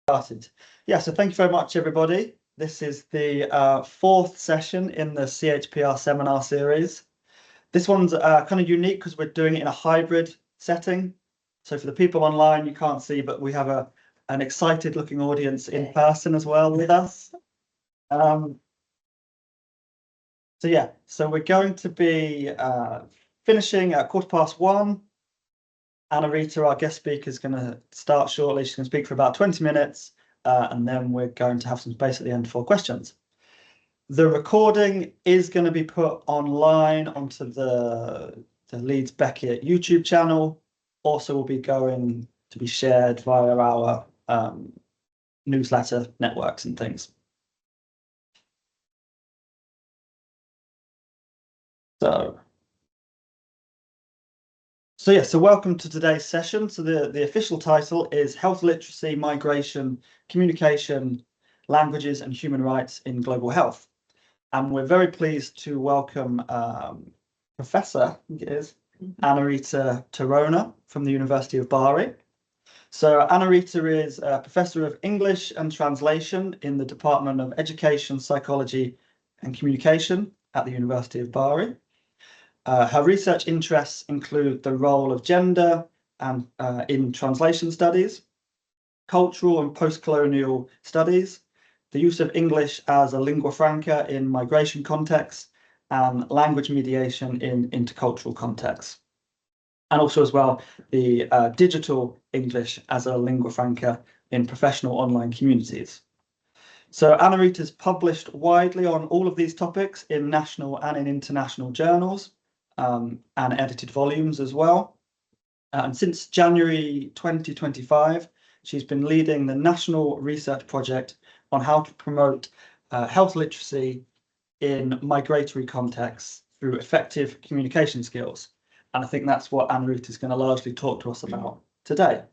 Started. Yeah, so thank you very much, everybody. This is the fourth session in the CHPR seminar series. This one's kind of unique because we're doing it in a hybrid setting. So for the people online, you can't see, but we have an excited looking audience in person as well with us. So yeah, so we're going to be finishing at 1:15. Annarita, our guest speaker, is going to start shortly. She's going to speak for about 20 minutes. And then we're going to have some space at the end for questions. The recording is going to be put online onto the Leeds Beckett YouTube channel. Also will be going to be shared via our newsletter networks and things. So welcome to today's session. So the official title is Health Literacy, Migration, Communication, Languages and Human Rights in Global Health. And we're very pleased to welcome Professor, I think it is, Annarita Taronna from the University of Bari. So Annarita is a Professor of English and Translation in the Department of Education, Psychology and Communication at the University of Bari. Her research interests include the role of gender and in translation studies, cultural and post-colonial studies, the use of English as a lingua franca in migration contexts, and language mediation in intercultural contexts. And also as well, the digital English as a lingua franca in professional online communities. So Annarita's published widely on all of these topics in national and in international journals, and edited volumes as well. And since January 2025, she's been leading the national research project on how to promote health literacy in migratory contexts through effective communication skills. And I think that's what Annarita is going to largely talk to us about today.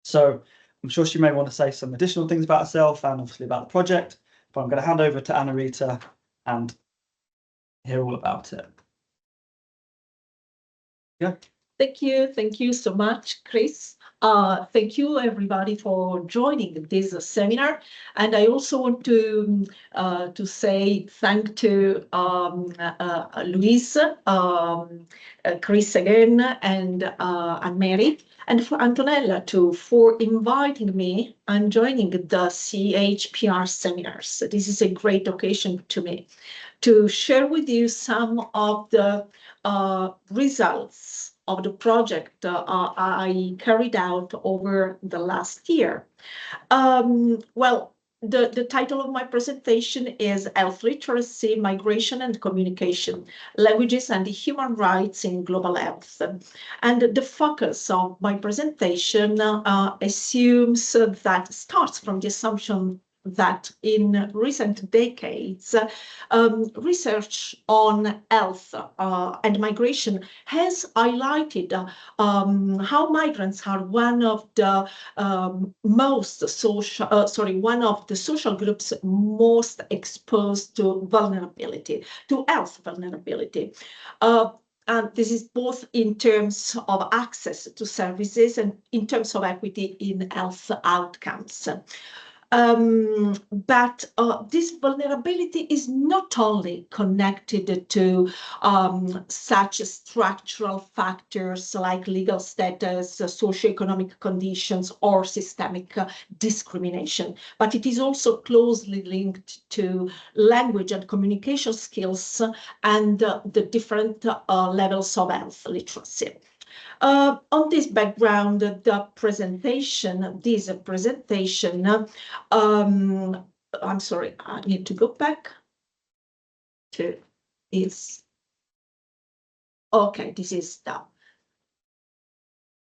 So I'm sure she may want to say some additional things about herself and obviously about the project, but I'm going to hand over to Annarita and hear all about it. Yeah. Thank you so much, Chris. Thank you everybody for joining this seminar, and I also want to say thank to Luis, Chris again, and Mary, and for Antonella too for inviting me and joining the CHPR seminars. This is a great occasion to me to share with you some of the results of the project I carried out over the last year. Well, the title of my presentation is Health Literacy, Migration and Communication, Languages and Human Rights in Global Health. And the focus of my presentation assumes that starts from the assumption that in recent decades, research on health and migration has highlighted how migrants are one of the one of the social groups most exposed to vulnerability, to health vulnerability. And this is both in terms of access to services and in terms of equity in health outcomes. But this vulnerability is not only connected to such structural factors like legal status, socioeconomic conditions, or systemic discrimination, but it is also closely linked to language and communication skills and the different levels of health literacy. On this background, this presentation, I'm sorry, I need to go back to this. Okay, this is the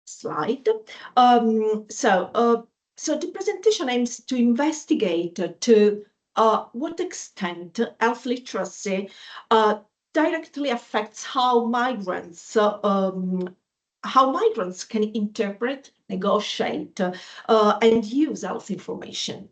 slide. So the presentation aims to investigate to what extent health literacy directly affects how migrants can interpret, negotiate, and use health information.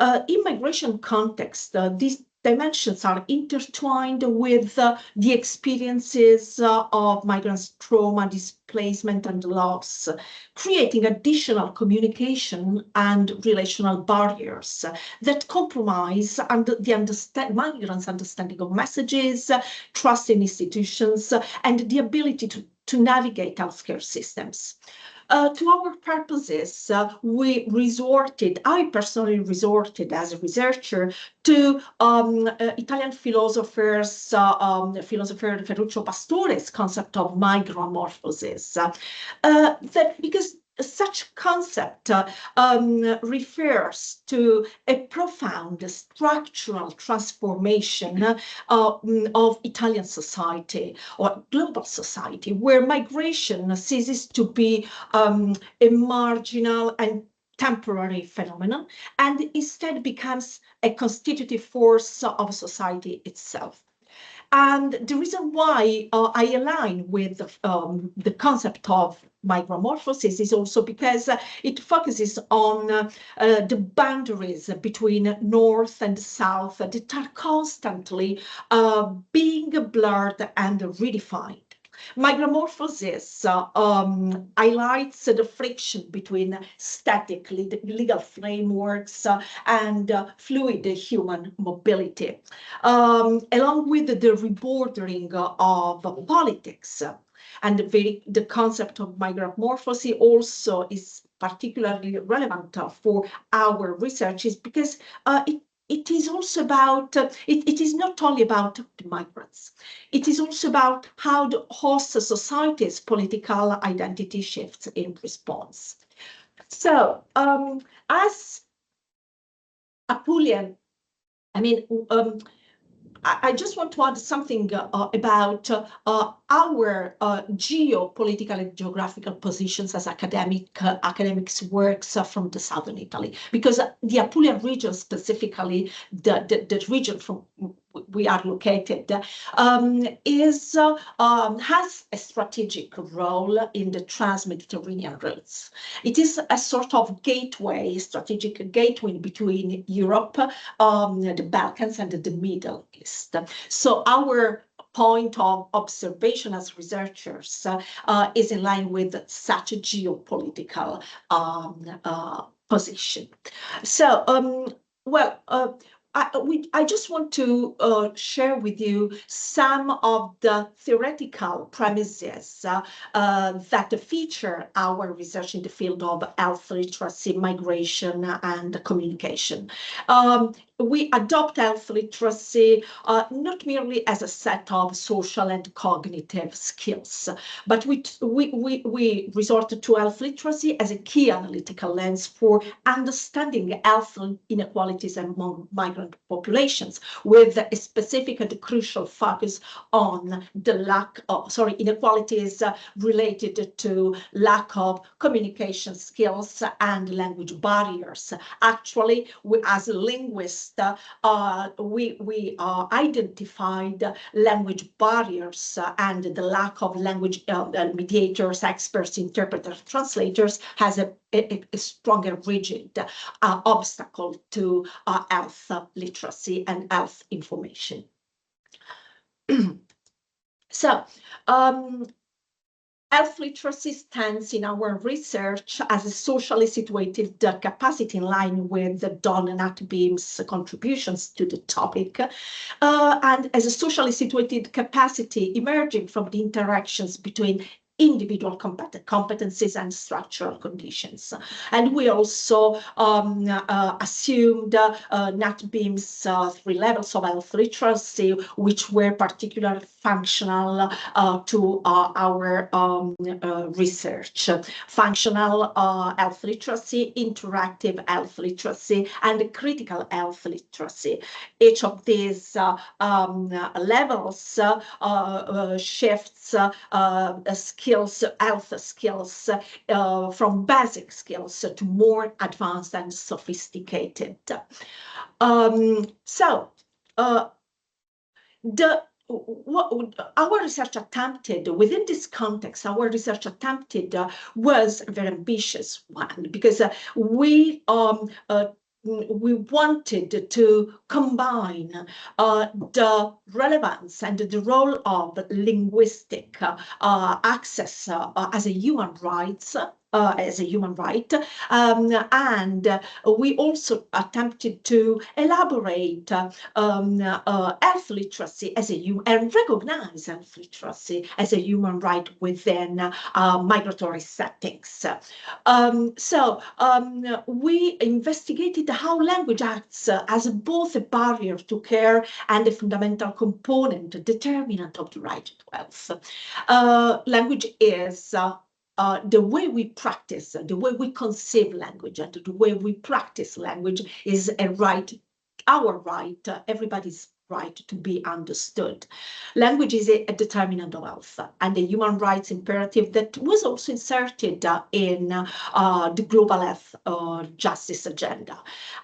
In migration context, this dimensions are intertwined with the experiences of migrants' trauma, displacement, and loss, creating additional communication and relational barriers that compromise the migrants' understanding of messages, trust in institutions, and the ability to navigate healthcare systems. To our purposes, I personally resorted as a researcher to Italian philosopher Ferruccio Pastore's concept of migromorphosis. Because such concept refers to a profound structural transformation of Italian society or global society, where migration ceases to be a marginal and temporary phenomenon and instead becomes a constitutive force of society itself. And the reason why I align with the concept of migromorphosis is also because it focuses on the boundaries between North and South that are constantly being blurred and redefined. Migromorphosis highlights the friction between static legal frameworks and fluid human mobility, along with the rebordering of politics. And the concept of migromorphosis also is particularly relevant for our research is because it is also about, it is not only about the migrants, it is also about how the host society's political identity shifts in response. So as Apulian, I mean, I just want to add something about our geopolitical and geographical positions as academics works from the southern Italy, because the Apulian region specifically, the region from we are located, has a strategic role in the trans-Mediterranean routes. It is a sort of gateway, strategic gateway between Europe, the Balkans, and the Middle East. So our point of observation as researchers is in line with such a geopolitical position. So, I just want to share with you some of the theoretical premises that feature our research in the field of health literacy, migration, and communication. We adopt health literacy not merely as a set of social and cognitive skills, but we resort to health literacy as a key analytical lens for understanding health inequalities among migrant populations, with a specific and crucial focus on the inequalities related to lack of communication skills and language barriers. Actually, as linguists, we identified language barriers and the lack of language mediators, experts, interpreters, translators has a strong and rigid obstacle to health literacy and health information. So, health literacy stands in our research as a socially situated capacity in line with Don Natbeam's contributions to the topic, and as a socially situated capacity emerging from the interactions between individual competencies and structural conditions. And we also assumed Natbeam's 3 levels of health literacy, which were particularly functional to our research. Functional health literacy, interactive health literacy, and critical health literacy. Each of these levels shifts skills, health skills, from basic skills to more advanced and sophisticated. Our research attempted, within this context, was a very ambitious one, because we we wanted to combine the relevance and the role of linguistic access as a human rights. As a human right, and we also attempted to elaborate health literacy as a human and recognize health literacy as a human right within migratory settings. We investigated how language acts as both a barrier to care and a fundamental component, a determinant of the right to health. Language is the way we practice, the way we conceive language, and the way we practice language is a right, our right, everybody's right to be understood. Language is a determinant of health and a human rights imperative that was also inserted in the global health justice agenda.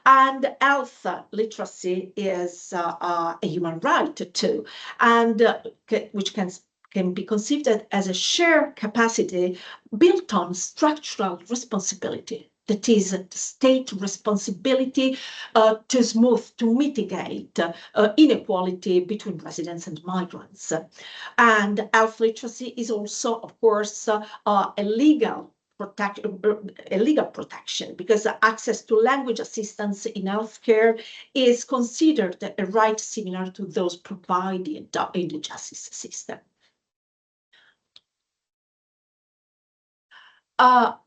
And health literacy is a human right too, and which can be conceived as a shared capacity built on structural responsibility. That is state responsibility to smooth, to mitigate inequality between residents and migrants. And health literacy is also, of course, a legal protection, because access to language assistance in healthcare is considered a right similar to those provided in the justice system.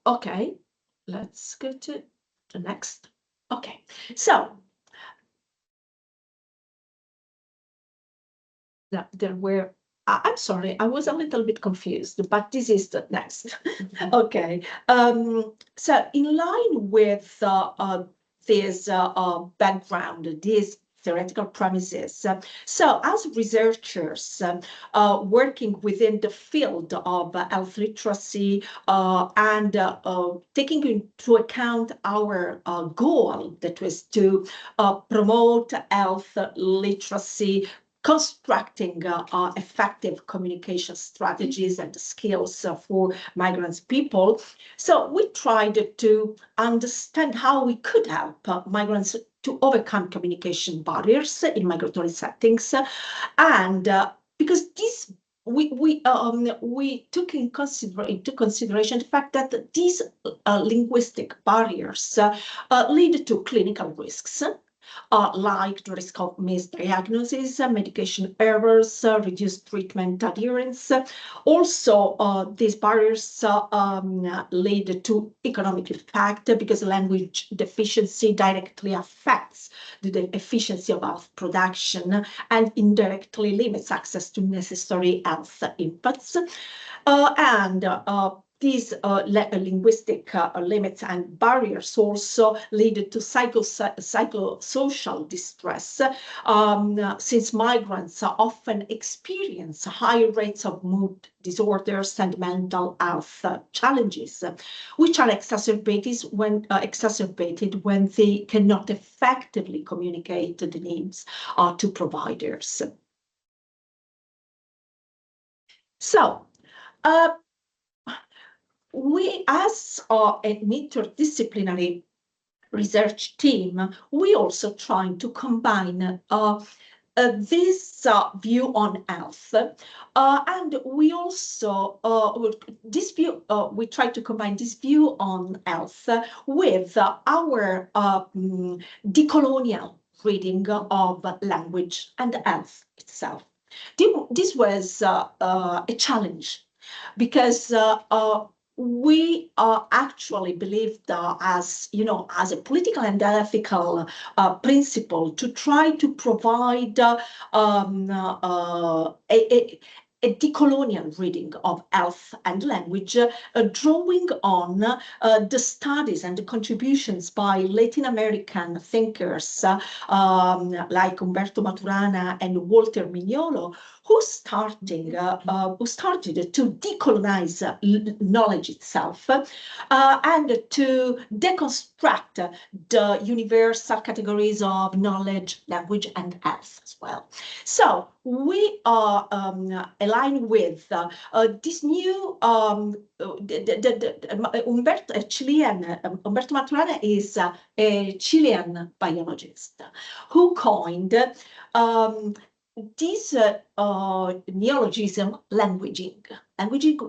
Okay, let's go to the next. Okay, so there were, I'm sorry, I was a little bit confused, but this is the next. Okay, so in line with this background, these theoretical premises. So as researchers working within the field of health literacy and taking into account our goal, that was to promote health literacy, constructing effective communication strategies and skills for migrant people. So we tried to understand how we could help migrants to overcome communication barriers in migratory settings, and because this we took into consideration the fact that these linguistic barriers lead to clinical risks. Like the risk of misdiagnosis, medication errors, reduced treatment adherence. Also, these barriers lead to economic effect, because language deficiency directly affects the efficiency of health production and indirectly limits access to necessary health inputs. These linguistic limits and barriers also lead to psychosocial distress, since migrants often experience high rates of mood disorders and mental health challenges, which are exacerbated when they cannot effectively communicate the needs to providers. So, we, as an interdisciplinary research team, we also trying to combine this view on health, and we also this view we try to combine this view on health with our decolonial reading of language and health itself. This was a challenge, because we actually believed, as you know, as a political and ethical principle, to try to provide a decolonial reading of health and language, drawing on the studies and the contributions by Latin American thinkers like Umberto Maturana and Walter Mignolo, who started to decolonize knowledge itself and to deconstruct the universal categories of knowledge, language, and health as well. So we elaborated line with this new Umberto Maturana is a Chilean biologist who coined this neologism, languaging,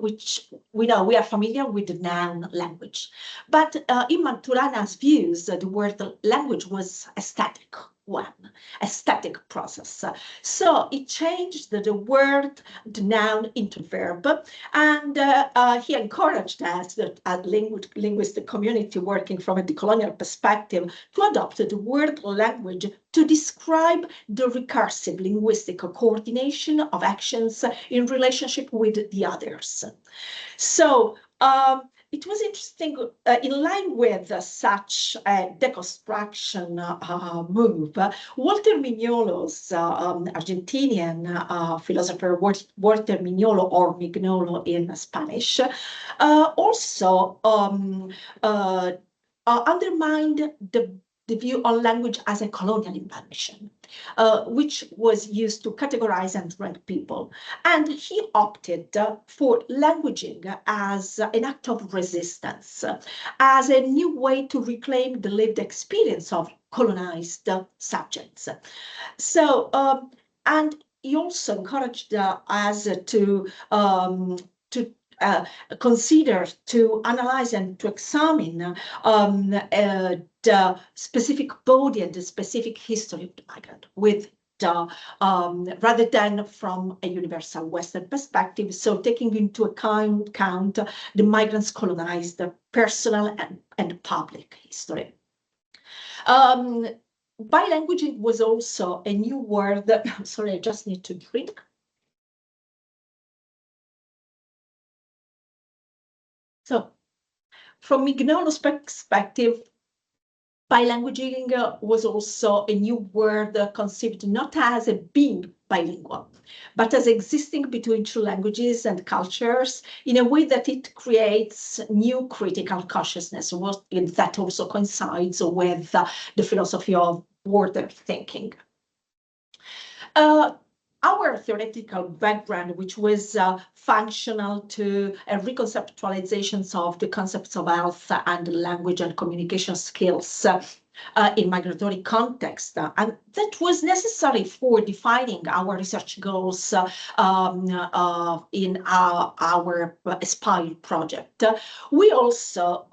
which we know we are familiar with the noun language. But in Maturana's views, the word language was a static one, a static process. So it changed the word, the noun into verb, and he encouraged us, the linguistic community working from a decolonial perspective, to adopt the word language to describe the recursive linguistic coordination of actions in relationship with the others. So it was interesting, in line with such a deconstruction move, Walter Mignolo's Argentinian philosopher, Walter Mignolo, or Mignolo in Spanish, also undermined the view on language as a colonial invention, which was used to categorize and rank people. And he opted for languaging as an act of resistance, as a new way to reclaim the lived experience of colonized subjects. So, and he also encouraged us to consider, to analyze, and to examine the specific body and the specific history of the migrant with rather than from a universal Western perspective, so taking into account the migrants' colonized personal and public history. Bilanguaging was also a new word. Sorry, I just need to drink. So, from Mignolo's perspective, bilanguaging was also a new word conceived not as a being bilingual, but as existing between two languages and cultures in a way that it creates new critical consciousness, that also coincides with the philosophy of border thinking. Our theoretical background, which was functional to reconceptualizations of the concepts of health and language and communication skills in migratory context, and that was necessary for defining our research goals in our Aspire project. We also,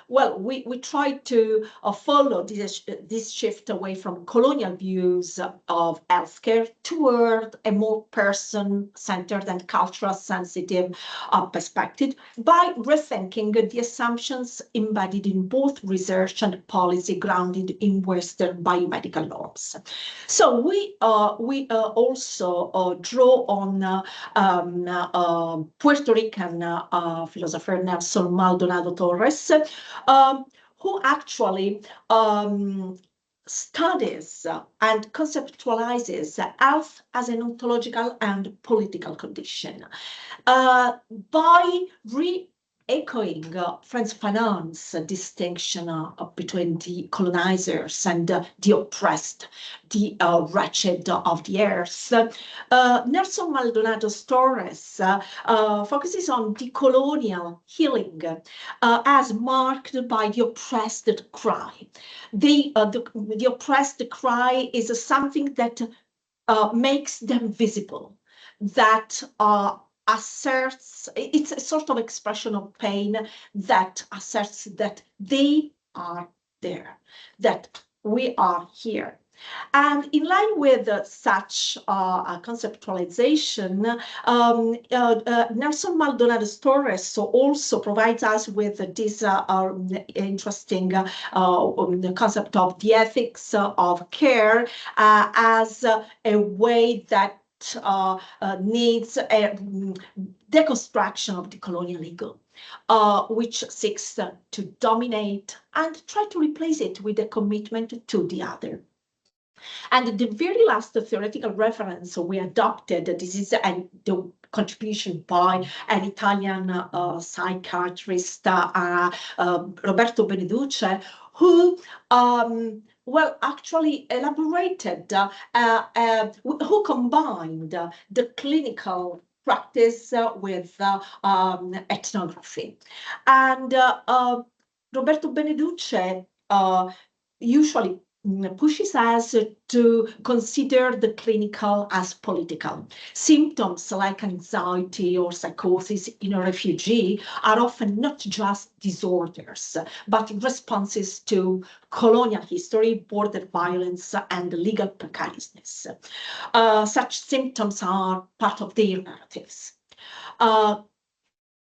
we tried to follow this shift away from colonial views of healthcare toward a more person-centered and cultural-sensitive perspective by rethinking the assumptions embedded in both research and policy grounded in Western biomedical norms. So we also draw on Puerto Rican philosopher Nelson Maldonado Torres, who actually studies and conceptualizes health as an ontological and political condition by echoing Frantz Fanon's distinction between the colonizers and the oppressed, the wretched of the earth. Nelson Maldonado Torres focuses on decolonial healing as marked by the oppressed cry. The oppressed cry is something that makes them visible, that asserts, it's a sort of expression of pain that asserts that they are there, that we are here. And in line with such conceptualization, Nelson Maldonado Torres also provides us with this interesting concept of the ethics of care as a way that needs a deconstruction of the colonial ego, which seeks to dominate and try to replace it with a commitment to the other. And the very last theoretical reference we adopted, this is the contribution by an Italian psychiatrist, Roberto Beneduce, who actually elaborated, who combined the clinical practice with ethnography. And Roberto Beneduce usually pushes us to consider the clinical as political. Symptoms like anxiety or psychosis in a refugee are often not just disorders, but responses to colonial history, border violence, and legal precariousness. Such symptoms are part of their narratives.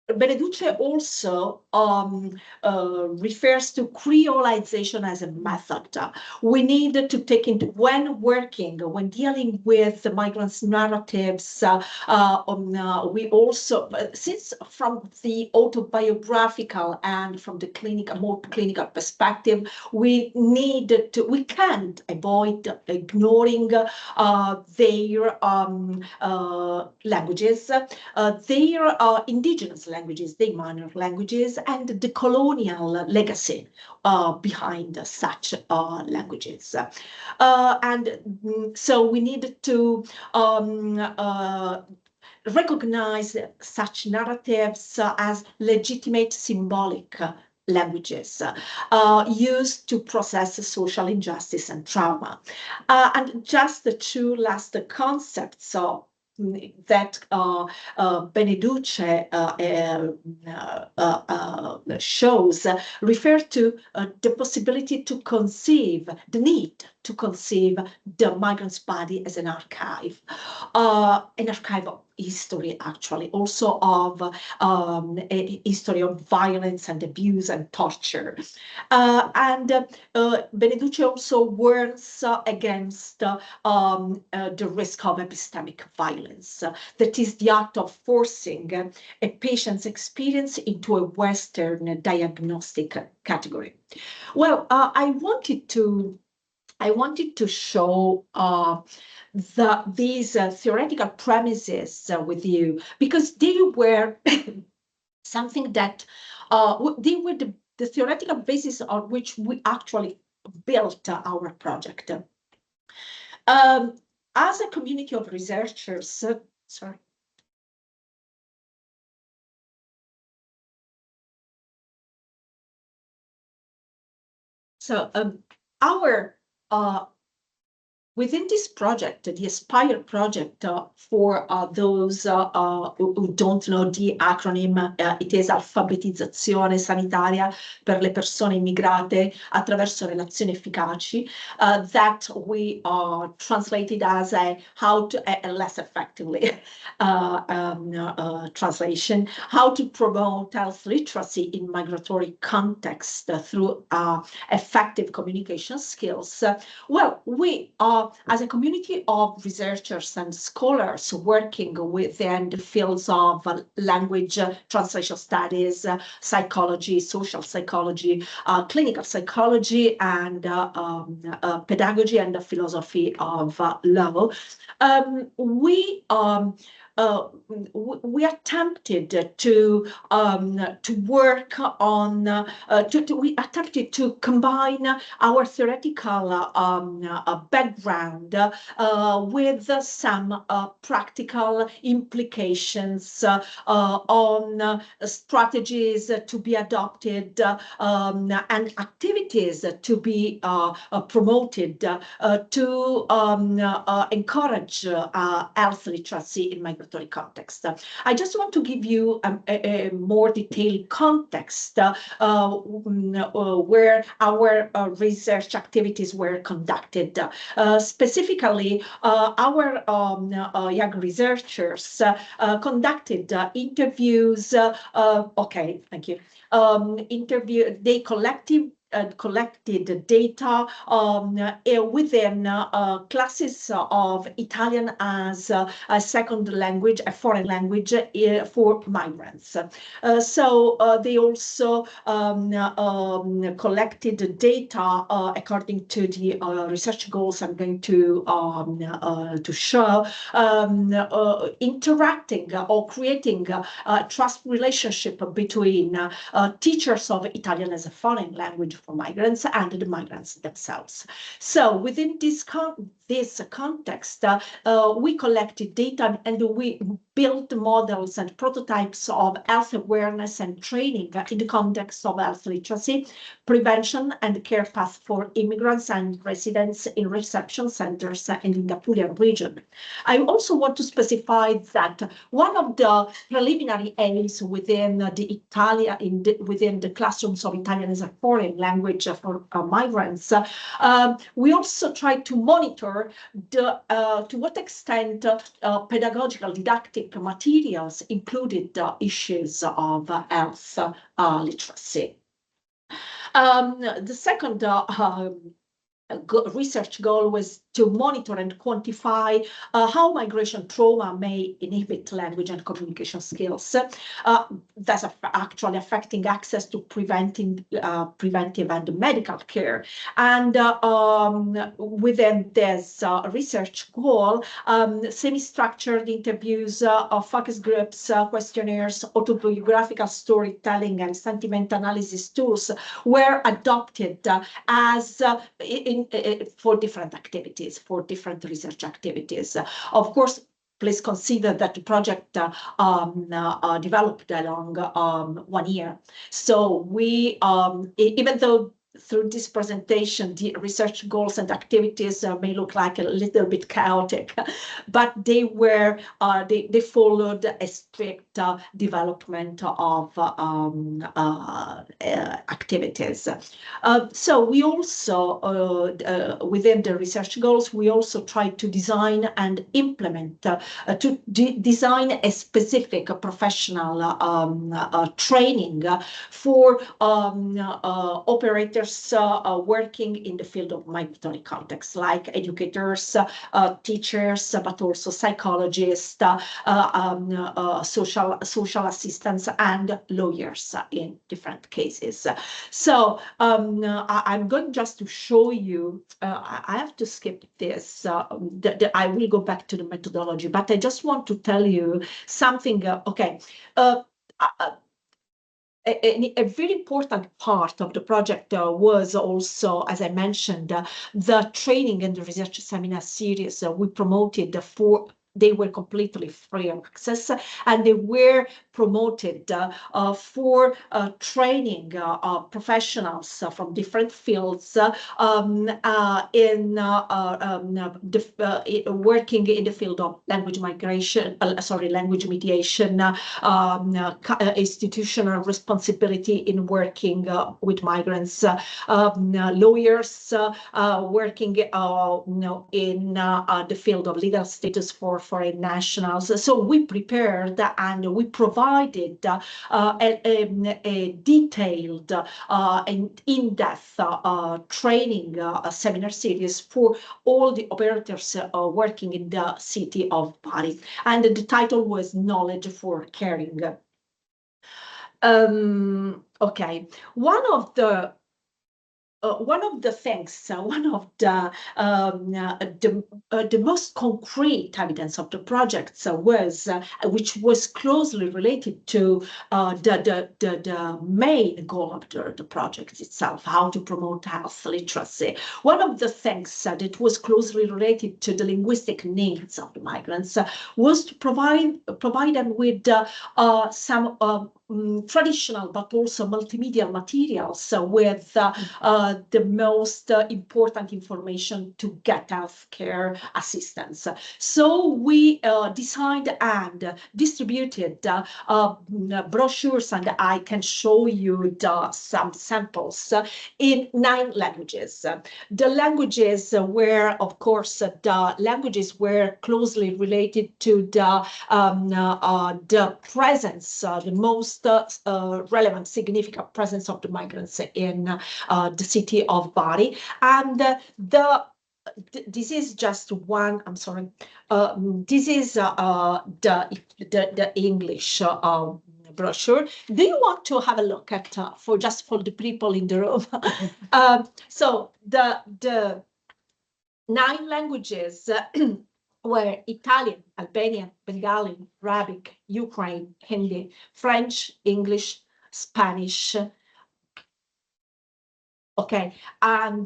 Beneduce also refers to creolization as a method. We need to take into, when dealing with the migrants' narratives, we also, since from the autobiographical and from the more clinical perspective, we can't avoid ignoring their languages, their indigenous languages, the minor languages, and the colonial legacy behind such languages. So we need to recognize such narratives as legitimate symbolic languages used to process social injustice and trauma. And just the two last concepts that Beneduce shows refer to the possibility to conceive, the need to conceive the migrant's body as an archive of history, actually, also of a history of violence and abuse and torture. Beneduce also warns against the risk of epistemic violence. That is the act of forcing a patient's experience into a Western diagnostic category. Well, I wanted to show these theoretical premises with you, because they were something that they were the theoretical basis on which we actually built our project. As a community of researchers, sorry. So our within this project, the Aspire project, for those who don't know the acronym, it is Alfabetizzazione Sanitaria per le persone immigrate attraverso relazioni efficaci, that we translated as how to, less effectively translation, how to promote health literacy in migratory context through effective communication skills. Well, we are, as a community of researchers and scholars working within the fields of language, translation studies, psychology, social psychology, clinical psychology, and pedagogy and the philosophy of law, we attempted to work on, we attempted to combine our theoretical background with some practical implications on strategies to be adopted and activities to be promoted to encourage health literacy in migratory context. I just want to give you a more detailed context where our research activities were conducted. Specifically, our young researchers conducted interviews. Okay, thank you. They collected data within classes of Italian as a second language, a foreign language for migrants. So they also collected data according to the research goals I'm going to show, interacting or creating a trust relationship between teachers of Italian as a foreign language for migrants and the migrants themselves. So within this this context, we collected data and we built models and prototypes of health awareness and training in the context of health literacy, prevention and care path for immigrants and residents in reception centers and in the Apulian region. I also want to specify that one of the preliminary aims within within the classrooms of Italian as a foreign language for migrants, we also try to monitor to what extent pedagogical didactic materials included issues of health literacy. The second research goal was to monitor and quantify how migration trauma may inhibit language and communication skills. That's actually affecting access to preventive and medical care. And within this research goal, semi-structured interviews, focus groups, questionnaires, autobiographical storytelling, and sentiment analysis tools were adopted as for different activities, for different research activities. Of course, please consider that the project developed along 1 year. So we, even though through this presentation, the research goals and activities may look like a little bit chaotic, but they were they followed a strict development of activities. So we also, within the research goals, we also tried to design and implement, to design a specific professional training for operators working in the field of migratory contexts, like educators, teachers, but also psychologists, social assistants, and lawyers in different cases. So I'm going just to show you, I have to skip this, I will go back to the methodology, but I just want to tell you something, okay. A very important part of the project was also, as I mentioned, the training and the research seminar series we promoted for. They were completely free of access, and they were promoted for training professionals from different fields in working in the field of language migration, language mediation, institutional responsibility in working with migrants, lawyers working in the field of legal status for foreign nationals. So we prepared and we provided a detailed and in-depth training seminar series for all the operators working in the city of Bari. And the title was Knowledge for Caring. Okay, one of the things, one of the most concrete evidence of the project was, which was closely related to the main goal of the project itself, how to promote health literacy. One of the things that was closely related to the linguistic needs of the migrants was to provide them with some traditional but also multimedia materials with the most important information to get healthcare assistance. So we designed and distributed brochures, and I can show you some samples in 9 languages. The languages were, of course, the languages were closely related to the presence, the most relevant, significant presence of the migrants in the city of Bari. And this is just one, I'm sorry, this is the English brochure. Do you want to have a look at, for the people in the room? So the 9 languages were Italian, Albanian, Bengali, Arabic, Ukraine, Hindi, French, English, Spanish. Okay, and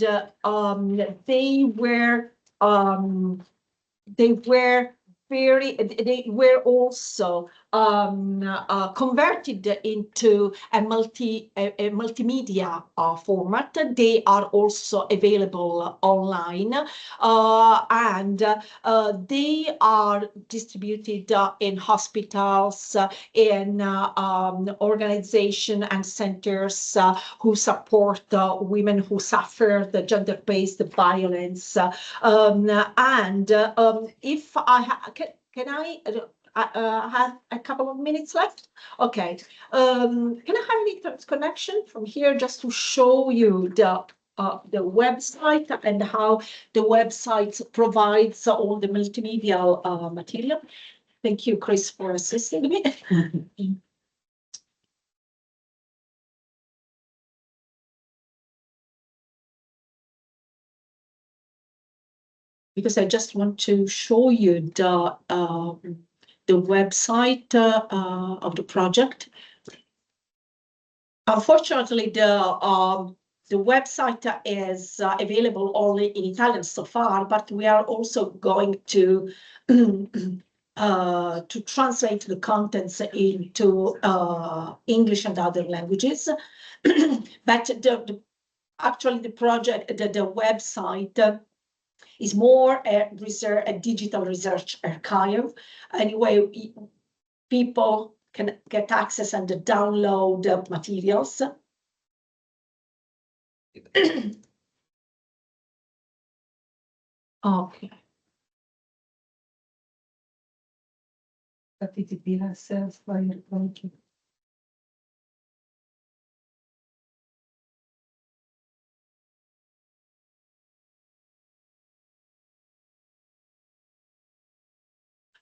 they were they were they were also converted into a multimedia format. They are also available online, and they are distributed in hospitals, in organizations and centers who support women who suffer the gender-based violence. And if can I have a couple of minutes left? Okay. Can I have an internet connection from here just to show you the website and how the website provides all the multimedia material? Thank you, Chris, for assisting me. Because I just want to show you the website of the project. Unfortunately, the website is available only in Italian so far, but we are also going to translate the contents into English and other languages. But actually, the project, the website is more a digital research archive. Anyway, people can get access and download materials. Okay.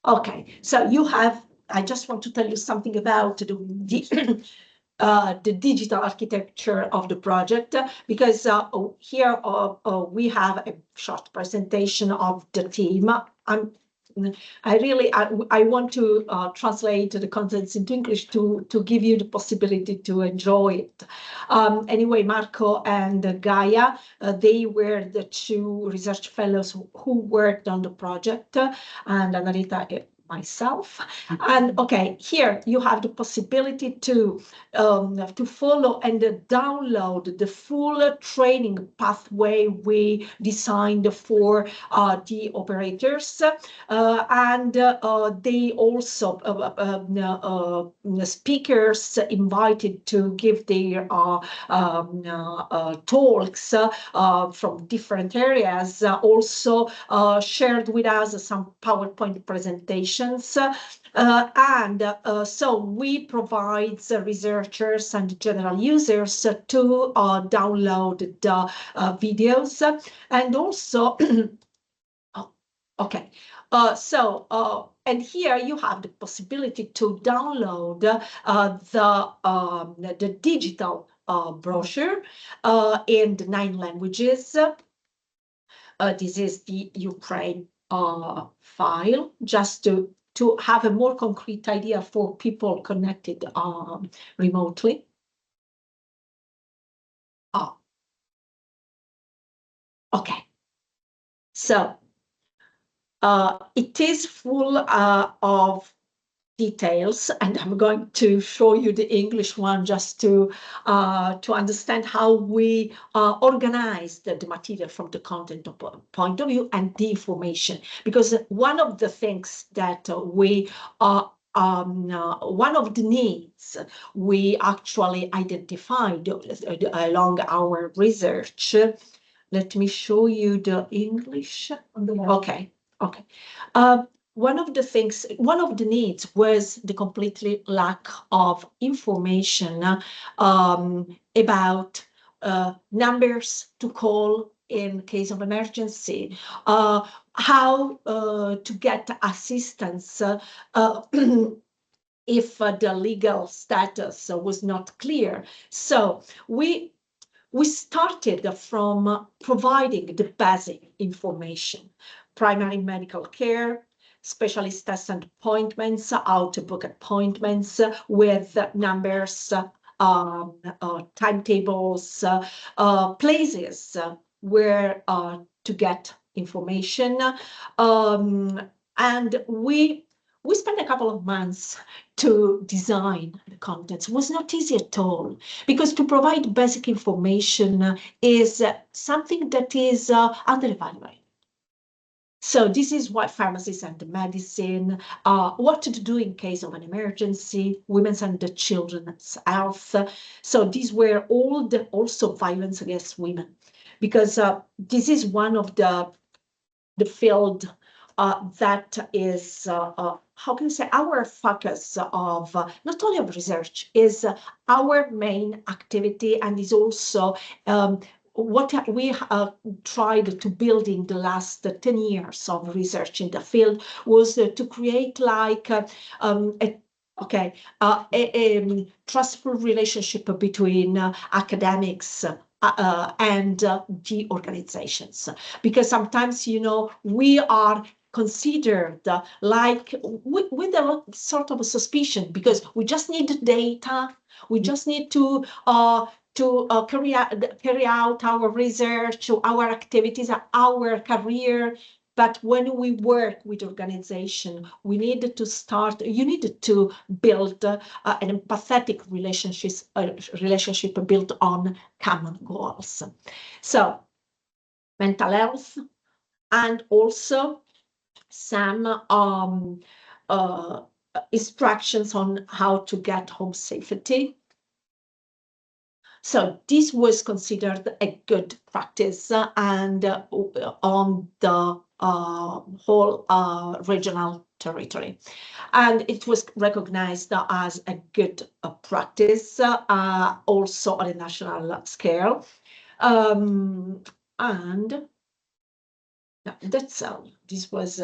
Okay, so you have, I just want to tell you something about the digital architecture of the project, because here we have a short presentation of the team. I want to translate the contents into English to give you the possibility to enjoy it. Anyway, Marco and Gaia, they were the two research fellows who worked on the project, and Annarita, myself. And okay, here you have the possibility to follow and download the full training pathway we designed for the operators, and they also speakers invited to give their talks from different areas also shared with us some PowerPoint presentations. So we provide researchers and general users to download the videos, and also okay, and here you have the possibility to download the digital brochure in 9 languages. This is the Ukraine file, just to have a more concrete idea for people connected remotely. Okay, so it is full of details, and I'm going to show you the English one just to understand how we organized the material from the content point of view and the information. Because one of the things that one of the needs we actually identified along our research. Let me show you the English on the left. Okay. One of the needs was the completely lack of information about numbers to call in case of emergency, how to get assistance if the legal status was not clear. So we started from providing the basic information: primary medical care, specialist tests and appointments, how to book appointments with numbers, timetables, places where to get information. And we spent a couple of months to design the contents. It was not easy at all, because to provide basic information is something that is under-evaluated. So this is why pharmacists and medicine, what to do in case of an emergency, women's and the children's health. So these were all also violence against women, because this is one of the field that is, how can I say, our focus of not only of research, is our main activity, and is also what we tried to build in the last 10 years of research in the field, was to create like a trustful relationship between academics and the organizations, because sometimes, you know, we are considered like with a sort of a suspicion, because we just need data, we just need to carry out our research, our activities, our career. But when we work with organization, we need to start, you need to build an empathetic relationship built on common goals. So mental health, and also some instructions on how to get home safety. So this was considered a good practice, and on the whole regional territory. And it was recognized as a good practice, also on a national scale. And that's all. This was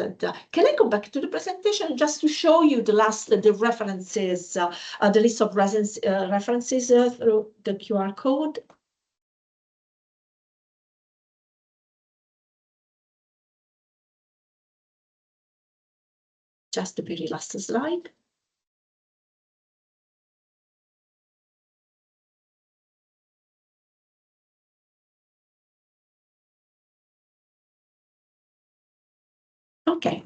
can I go back to the presentation just to show you the references, the list of references through the QR code? Just the very last slide. Okay,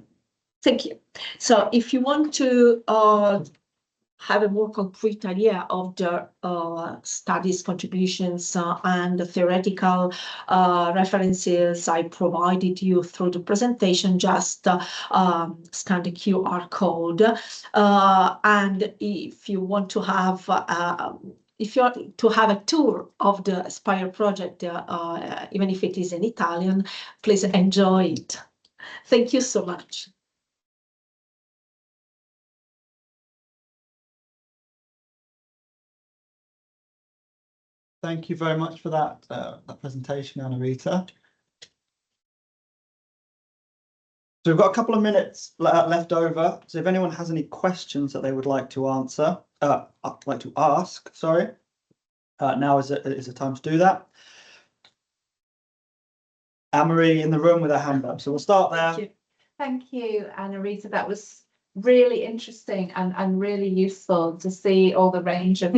thank you. So if you want to have a more concrete idea of the studies contributions and the theoretical references I provided you through the presentation, just scan the QR code. And if you want to have a tour of the Aspire project, even if it is in Italian, please enjoy it. Thank you so much. Thank you very much for that, presentation, Annarita. So we've got a couple of minutes left over. So if anyone has any questions that they would like to answer, like to ask, sorry, now is a time to do that. Anne-Marie in the room with her hand up. So we'll start there. Thank you, Annarita. That was really interesting and really useful to see all the range of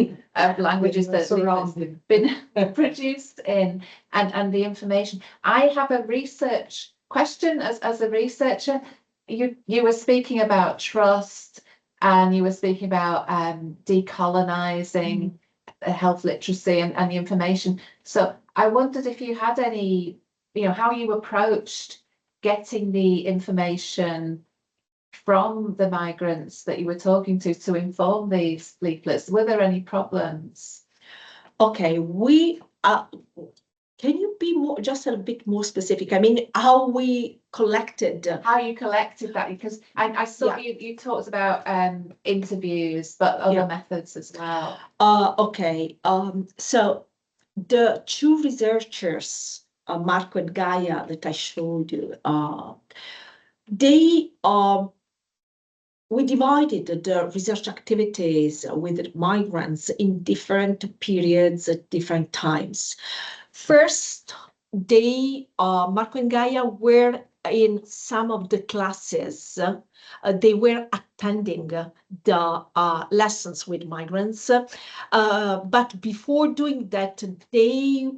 languages that have been produced in, and the information. I have a research question as a researcher. You were speaking about trust, and you were speaking about decolonizing health literacy and the information. So I wondered if you had any, how you approached getting the information from the migrants that you were talking to inform these leaflets. Were there any problems? Okay, we can you be just a bit more specific? I mean, how we collected? How you collected that? Because I saw you talked about interviews, but other methods as well. Okay, so the two researchers, Marco and Gaia, that I showed you, they we divided the research activities with migrants in different periods at different times. First, they, Marco and Gaia, were in some of the classes, they were attending the lessons with migrants, but before doing that, they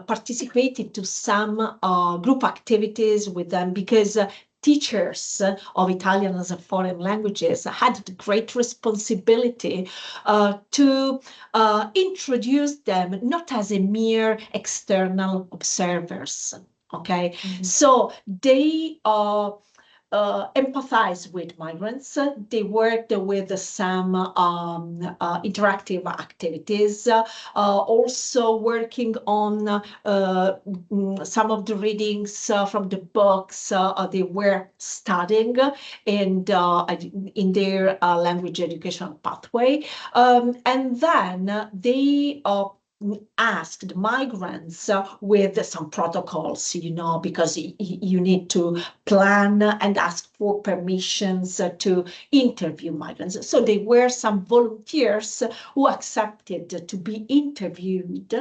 participated to some group activities with them, because teachers of Italian as a foreign languages had the great responsibility to introduce them not as a mere external observers. Okay, so they empathize with migrants. They worked with some interactive activities, also working on some of the readings from the books they were studying in their language education pathway. And then they asked migrants with some protocols, you know, because you need to plan and ask for permissions to interview migrants. So there were some volunteers who accepted to be interviewed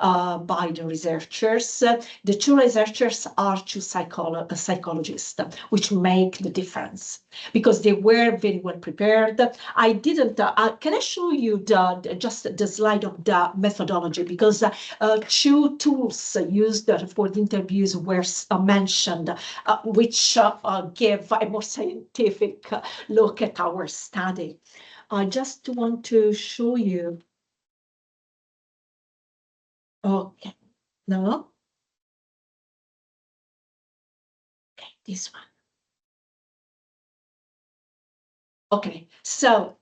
by the researchers. The two researchers are two psychologists, which make the difference because they were very well prepared. I didn't, can I show you just the slide of the methodology? Because two tools used for the interviews were mentioned, which give a more scientific look at our study. I just want to show you. Okay, no. Okay, this one. Okay, so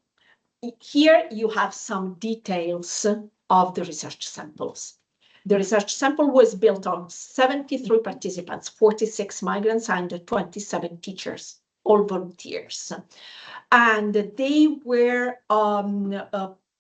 here you have some details of the research samples. The research sample was built on 73 participants, 46 migrants and 27 teachers, all volunteers. And they were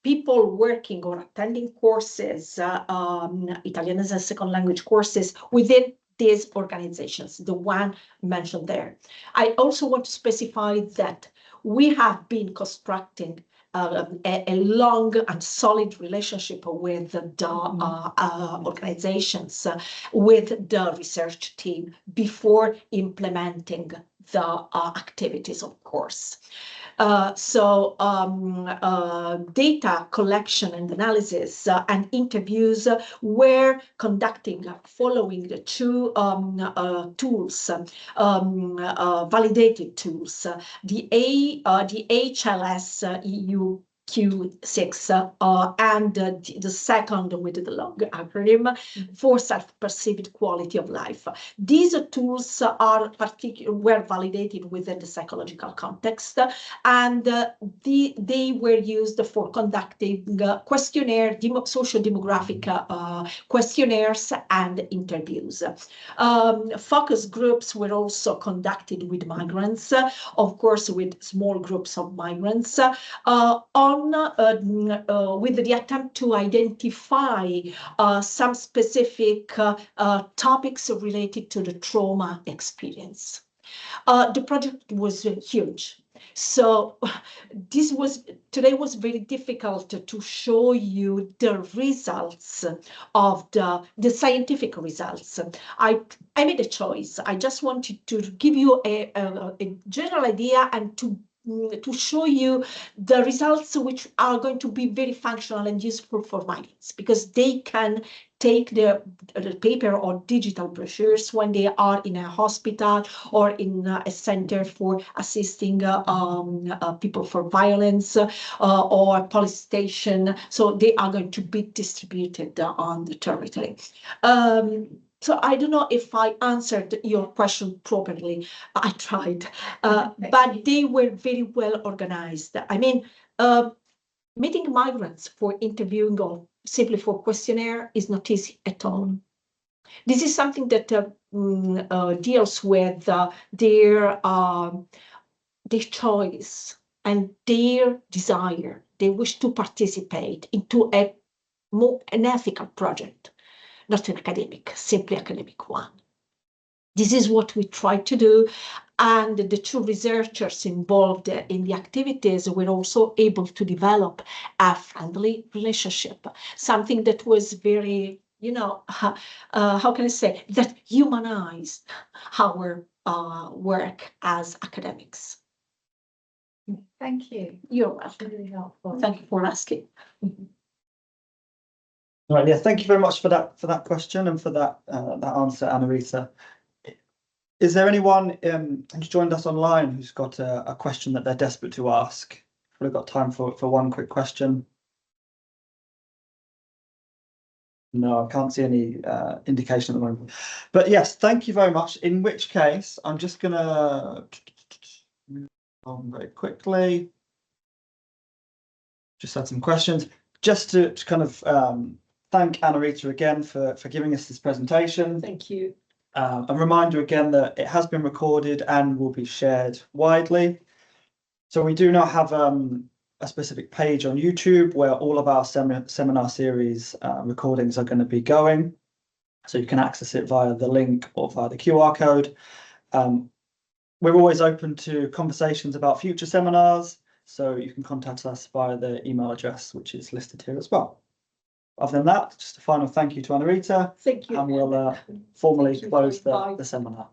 people working or attending courses, Italian as a second language courses within these organizations, the one mentioned there. I also want to specify that we have been constructing a long and solid relationship with the organizations, with the research team before implementing the activities, of course. Data collection and analysis and interviews were conducting following the two tools, validated tools, the HLS EU Q6 and the second with the long acronym for self-perceived quality of life. These tools were validated within the psychological context, and they were used for conducting questionnaire, socio-demographic questionnaires and interviews. Focus groups were also conducted with migrants, of course with small groups of migrants, with the attempt to identify some specific topics related to the trauma experience. The project was huge. So today was very difficult to show you the results of the scientific results. I made a choice. I just wanted to give you a general idea and to show you the results which are going to be very functional and useful for migrants, because they can take the paper or digital brochures when they are in a hospital or in a center for assisting people for violence or a police station. So they are going to be distributed on the territory. So I don't know if I answered your question properly. I tried, but they were very well organized. I mean, meeting migrants for interviewing or simply for questionnaire is not easy at all. This is something that deals with their choice and their desire. They wish to participate into an ethical project, not an academic, simply academic one. This is what we try to do, and the two researchers involved in the activities were also able to develop a friendly relationship, something that was very you know, how can I say, that humanized our work as academics. Thank you. You're welcome. Really helpful. Thank you for asking. Right, yeah, thank you very much for that question and for that answer, Annarita. Is there anyone who's joined us online who's got a question that they're desperate to ask? We've got time for one quick question. No, I can't see any indication at the moment. But yes, thank you very much. In which case, I'm just gonna move on very quickly. Just had some questions. Just to kind of thank Annarita again for giving us this presentation. Thank you. A reminder again that it has been recorded and will be shared widely. So we do now have a specific page on YouTube where all of our seminar series recordings are going to be going. So you can access it via the link or via the QR code. We're always open to conversations about future seminars, so you can contact us via the email address, which is listed here as well. Other than that, just a final thank you to Annarita. Thank you. And we'll formally Thank you close for the seminar.